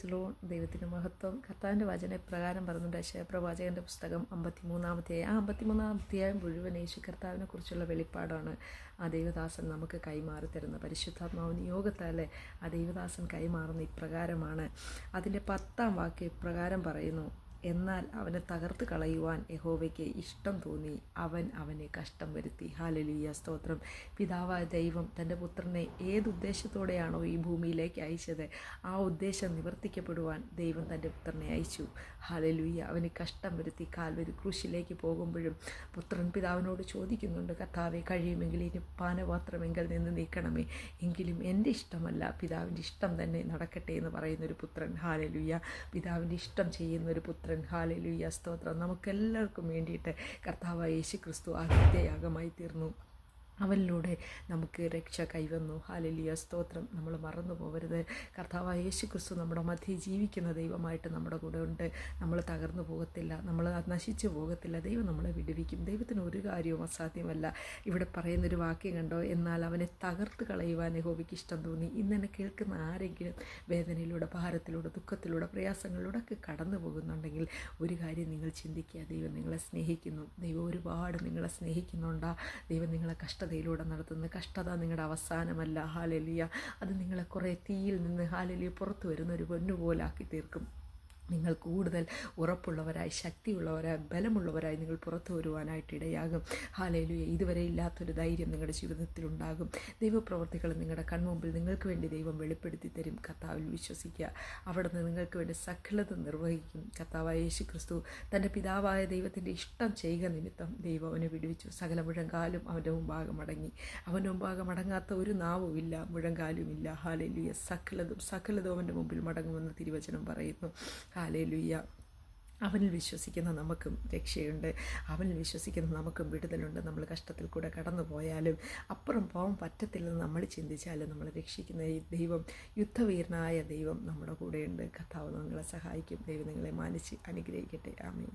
പ്രൈസ്ലോൺ. ദൈവത്തിൻ്റെ മഹത്വം. കർത്താവിൻ്റെ വചന പ്രകാരം പറഞ്ഞുകൊണ്ട് യശയ്യാപ്രവാചകൻ്റെ പുസ്തകം 53-ാം അധ്യായം മുഴുവൻ യേശു കർത്താവിനെ കുറിച്ചുള്ള വെളിപ്പാടാണ് ആ ദൈവദാസൻ നമുക്ക് കൈമാറി തരുന്ന പരിശുദ്ധാത്മാവ് നിയോഗത്താലെ ആ ദൈവദാസൻ കൈമാറുന്ന ഇപ്രകാരമാണ്. അതിൻ്റെ 10-ാം വാക്യം ഇപ്രകാരം പറയുന്നു: എന്നാൽ അവനെ തകർത്ത് കളയുവാൻ യഹോവയ്ക്ക് ഇഷ്ടം തോന്നി, അവൻ അവനെ കഷ്ടം വരുത്തി. ഹല്ലേലൂയ, സ്തോത്രം. പിതാവായ ദൈവം തൻ്റെ പുത്രനെ ഏതുദ്ദേശത്തോടെയാണോ ഈ ഭൂമിയിലേക്ക് അയച്ചത്, ആ ഉദ്ദേശം നിവർത്തിക്കപ്പെടുവാൻ ദൈവം തൻ്റെ പുത്രനെ അയച്ചു. ഹല്ലേലൂയ. അവന് കഷ്ടം വരുത്തി. കാൽവരി ക്രൂശിലേക്ക് പോകുമ്പോഴും പുത്രൻ പിതാവിനോട് ചോദിക്കുന്നുണ്ട്: കർത്താവേ, കഴിയുമെങ്കിൽ ഇനി പാനപാത്രമെങ്കിൽ നിന്ന് നീക്കണമേ, എങ്കിലും എൻ്റെ ഇഷ്ടമല്ല പിതാവിൻ്റെ ഇഷ്ടം തന്നെ നടക്കട്ടെ എന്ന് പറയുന്നൊരു പുത്രൻ. ഹല്ലേലൂയ. പിതാവിൻ്റെ ഇഷ്ടം ചെയ്യുന്നൊരു പുത്രൻ. ഹല്ലേലൂയ, സ്തോത്രം. നമുക്കെല്ലാവർക്കും വേണ്ടിയിട്ട് കർത്താവായ യേശു ക്രിസ്തു ആ നിത്യയാഗമായി തീർന്നു. അവനിലൂടെ നമുക്ക് രക്ഷ കൈവന്നു. ഹല്ലേലൂയ, സ്തോത്രം. നമ്മൾ മറന്നു പോകരുത്. കർത്താവായ യേശു ക്രിസ്തു നമ്മുടെ മധ്യേ ജീവിക്കുന്ന ദൈവമായിട്ട് നമ്മുടെ കൂടെ ഉണ്ട്. നമ്മൾ തകർന്നു പോകത്തില്ല, നമ്മൾ നശിച്ചു പോകത്തില്ല. ദൈവം നമ്മളെ വിടുവിക്കും. ദൈവത്തിന് ഒരു കാര്യവും അസാധ്യമല്ല. ഇവിടെ പറയുന്നൊരു വാക്യം കണ്ടോ: എന്നാൽ അവനെ തകർത്ത് കളയുവാൻ യഹോവയ്ക്ക് ഇഷ്ടം തോന്നി. ഇന്ന് എന്നെ കേൾക്കുന്ന ആരെങ്കിലും വേദനയിലൂടെ, ഭാരത്തിലൂടെ, ദുഃഖത്തിലൂടെ, പ്രയാസങ്ങളിലൂടെ ഒക്കെ കടന്നു പോകുന്നുണ്ടെങ്കിൽ ഒരു കാര്യം നിങ്ങൾ ചിന്തിക്കുക: ദൈവം നിങ്ങളെ സ്നേഹിക്കുന്നു. ദൈവം ഒരുപാട് നിങ്ങളെ സ്നേഹിക്കുന്നുണ്ടാ. ദൈവം നിങ്ങളെ കഷ്ടതയിലൂടെ നടത്തുന്ന കഷ്ടത നിങ്ങളുടെ അവസാനമല്ല. ഹല്ലേലൂയ. അത് നിങ്ങളെ കുറേ തീയിൽ നിന്ന് ഹല്ലേലൂയ പുറത്തു വരുന്ന ഒരു പൊന്നുപോലാക്കി തീർക്കും. നിങ്ങൾ കൂടുതൽ ഉറപ്പുള്ളവരായി, ശക്തിയുള്ളവരായി, ബലമുള്ളവരായി നിങ്ങൾ പുറത്തു വരുവാനായിട്ട് ഇടയാകും. ഹല്ലേലൂയ. ഇതുവരെ ഇല്ലാത്തൊരു ധൈര്യം നിങ്ങളുടെ ജീവിതത്തിലുണ്ടാകും. ദൈവപ്രവർത്തികൾ നിങ്ങളുടെ കൺമുമ്പിൽ നിങ്ങൾക്ക് വേണ്ടി ദൈവം വെളിപ്പെടുത്തി തരും. കർത്താവിൽ വിശ്വസിക്കുക. അവിടുന്ന് നിങ്ങൾക്ക് വേണ്ടി സകലതും നിർവഹിക്കും. കർത്താവായ യേശു ക്രിസ്തു തൻ്റെ പിതാവായ ദൈവത്തിൻ്റെ ഇഷ്ടം ചെയ്യുക നിമിത്തം ദൈവം അവനെ വിടുവിച്ചു. സകല മുഴങ്കാലും അവൻ്റെ മുമ്പാകെ മടങ്ങി. അവൻ്റെ മുമ്പാകെ മടങ്ങാത്ത ഒരു നാവുമില്ല, മുഴങ്കാലുമില്ല. ഹല്ലേലൂയ. സകലതും അവൻ്റെ മുമ്പിൽ മടങ്ങുമെന്ന് തിരുവചനം പറയുന്നു. ഹല്ലേലൂയ. അവനിൽ വിശ്വസിക്കുന്ന നമുക്കും രക്ഷയുണ്ട്. അവനിൽ വിശ്വസിക്കുന്ന നമുക്കും വിടുതലുണ്ട്. നമ്മൾ കഷ്ടത്തിൽ കൂടെ കടന്നു പോയാലും അപ്പുറം പോകാൻ പറ്റത്തില്ലെന്ന് നമ്മൾ ചിന്തിച്ചാലും നമ്മളെ രക്ഷിക്കുന്ന ഈ ദൈവം, യുദ്ധവീരനായ ദൈവം നമ്മുടെ കൂടെയുണ്ട്. കർത്താവ് നിങ്ങളെ സഹായിക്കും. ദൈവം നിങ്ങളെ മാനിച്ച് അനുഗ്രഹിക്കട്ടെ. ആമേൻ.